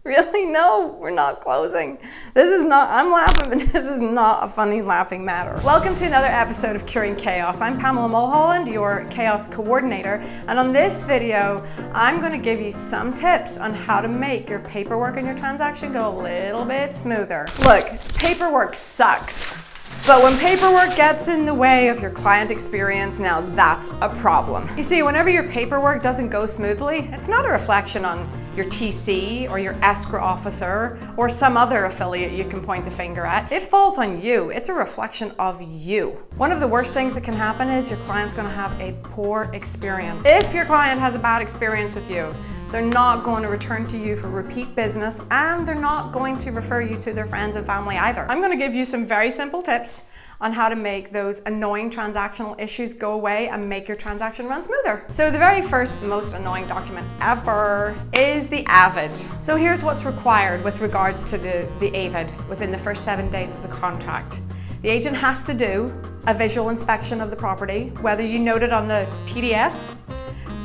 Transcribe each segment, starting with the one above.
Really? No, we're not closing. I'm laughing, but this is not a funny laughing matter. Welcome to another episode of Curing Chaos. I'm Pamela Mulholland, your chaos coordinator. And on this video, I'm gonna give you some tips on how to make your paperwork and your transaction go a little bit smoother. Look, paperwork sucks. But when paperwork gets in the way of your client experience, now that's a problem. You see, whenever your paperwork doesn't go smoothly, it's not a reflection on your TC or your escrow officer or some other affiliate you can point the finger at. It falls on you. It's a reflection of you. One of the worst things that can happen is your client's gonna have a poor experience. If your client has a bad experience with you, they're not going to return to you for repeat business, and they're not going to refer you to their friends and family either. I'm going to give you some very simple tips on how to make those annoying transactional issues go away and make your transaction run smoother. So the very first most annoying document ever is the AVID. So here's what's required with regards to the AVID within the first 7 days of the contract. The agent has to do a visual inspection of the property, whether you note it on the TDS,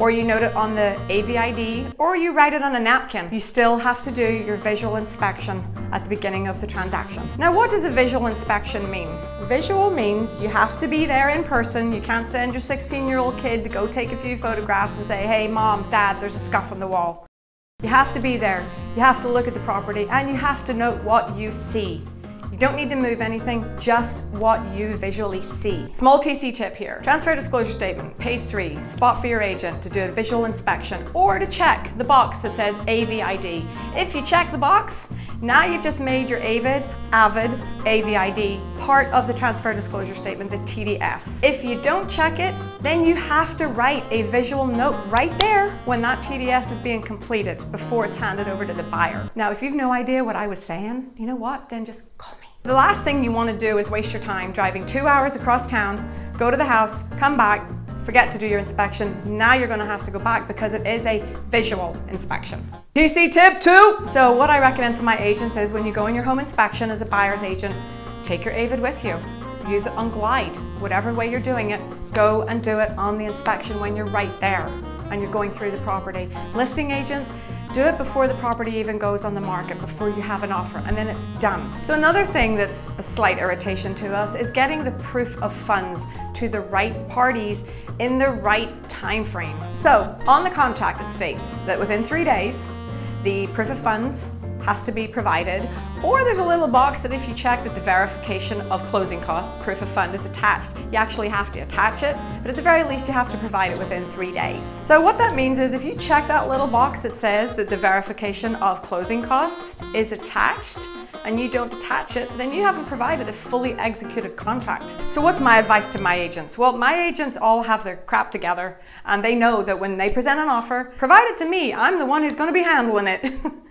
or you note it on the AVID, or you write it on a napkin. You still have to do your visual inspection at the beginning of the transaction. Now, what does a visual inspection mean? Visual means you have to be there in person. You can't send your 16-year-old kid to go take a few photographs and say, hey, mom, dad, there's a scuff on the wall. You have to be there. You have to look at the property, and you have to note what you see. You don't need to move anything, just what you visually see. Small TC tip here. Transfer disclosure statement, page 3, spot for your agent to do a visual inspection or to check the box that says AVID. If you check the box, now you've just made your AVID, AVID part of the transfer disclosure statement, the TDS. If you don't check it, then you have to write a visual note right there when that TDS is being completed before it's handed over to the buyer. Now, if you've no idea what I was saying, you know what? Then just call me. The last thing you want to do is waste your time driving 2 hours across town, go to the house, come back, forget to do your inspection. Now you're going to have to go back because it is a visual inspection. TC tip 2. So what I recommend to my agents is when you go in your home inspection as a buyer's agent, take your AVID with you. Use it on Glide, whatever way you're doing it. Go and do it on the inspection when you're right there and you're going through the property. Listing agents, do it before the property even goes on the market, before you have an offer, and then it's done. So another thing that's a slight irritation to us is getting the proof of funds to the right parties in the right time frame. So on the contract it states that within 3 days, the proof of funds has to be provided, or there's a little box that if you check that the verification of closing costs, proof of fund, is attached, you actually have to attach it, but at the very least you have to provide it within 3 days. So what that means is if you check that little box that says that the verification of closing costs is attached and you don't attach it, then you haven't provided a fully executed contract. So what's my advice to my agents? Well, my agents all have their crap together and they know that when they present an offer, provide it to me. I'm the one who's going to be handling it.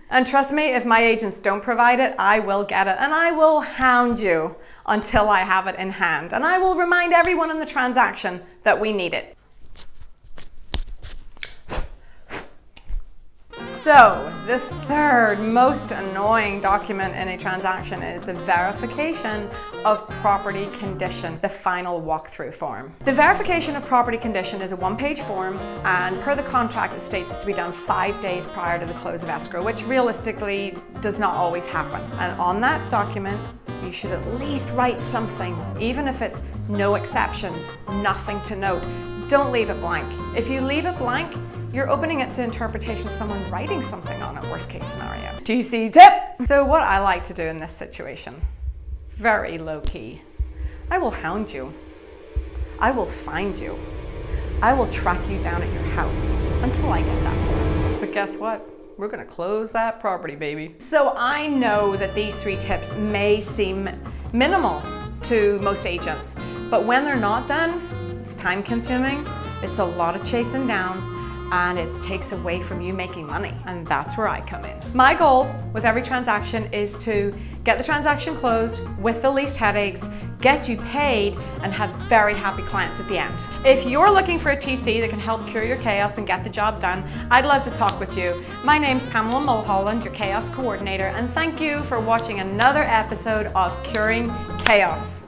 And trust me, if my agents don't provide it, I will get it and I will hound you until I have it in hand. And I will remind everyone in the transaction that we need it. So, the third most annoying document in a transaction is the verification of property condition, the final walkthrough form. The verification of property condition is a 1-page form, and per the contract it states it's to be done 5 days prior to the close of escrow, which realistically does not always happen. And on that document, you should at least write something, even if it's no exceptions, nothing to note. Don't leave it blank. If you leave it blank, you're opening it to interpretation of someone writing something on it, worst case scenario. TC tip! So what I like to do in this situation, very low key, I will hound you. I will find you. I will track you down at your house until I get that form. But guess what? We're gonna close that property, baby. So I know that these 3 tips may seem minimal to most agents, but when they're not done, it's time consuming, it's a lot of chasing down, and it takes away from you making money. And that's where I come in. My goal with every transaction is to get the transaction closed with the least headaches, get you paid, and have very happy clients at the end. If you're looking for a TC that can help cure your chaos and get the job done, I'd love to talk with you. My name's Pamela Mulholland, your chaos coordinator, and thank you for watching another episode of Curing Chaos.